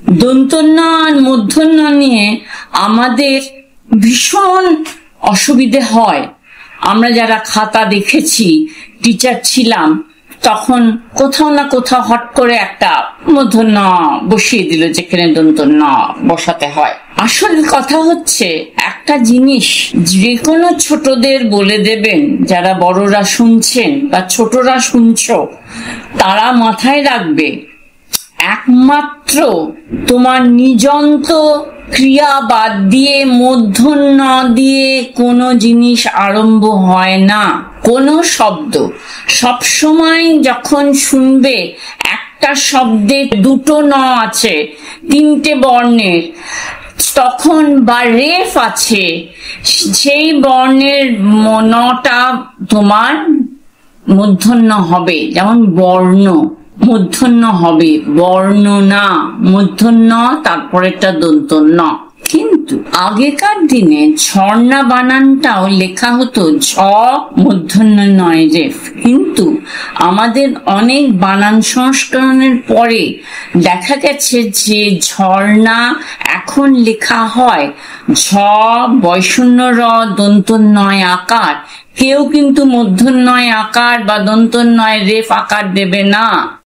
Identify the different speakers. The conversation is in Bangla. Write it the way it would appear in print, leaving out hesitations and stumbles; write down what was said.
Speaker 1: দন্তন্য আর মূর্ধন্য নিয়ে আমাদের ভীষণ অসুবিধে হয়। আমরা যারা খাতা দেখেছি, টিচার ছিলাম, তখন কোথাও না কোথাও হট করে একটা মূর্ধন্য বসিয়ে দিল যেখানে দন্তন্য বসাতে হয়। আসল কথা হচ্ছে, একটা জিনিস যে কোনো ছোটদের বলে দেবেন, যারা বড়রা শুনছেন বা ছোটরা শুনছো, তারা মাথায় রাখবে, একমাত্র তোমার নিজন্ত ক্রিয়া বাদ দিয়ে, মূর্ধন্য দিয়ে কোনো জিনিস আরম্ভ হয় না। কোনো শব্দ সবসময় যখন শুনবে একটা শব্দে দুটো ন আছে, তিনটে বর্ণের, তখন বা রেফ আছে, সেই বর্ণের নটা তোমার মূর্ধন্য হবে। যেমন বর্ণ মূর্ধন্য হবে, বর্ণ না মূর্ধন্য, তারপরেটা দন্তন্য। কিন্তু আগেকার দিনে ঝর্ণা বানানটাও লেখা হতো ঝ মূর্ধন্য নয় রেফ। কিন্তু আমাদের অনেক বানান সংস্করণের পরে দেখা গেছে যে ঝর্ণা এখন লেখা হয় ঝ বয়শূন্য র দন্তন্নয় আকার। কেউ কিন্তু মূর্ধন্যয় আকার বা দন্তন্নয় রেফ আকার দেবে না।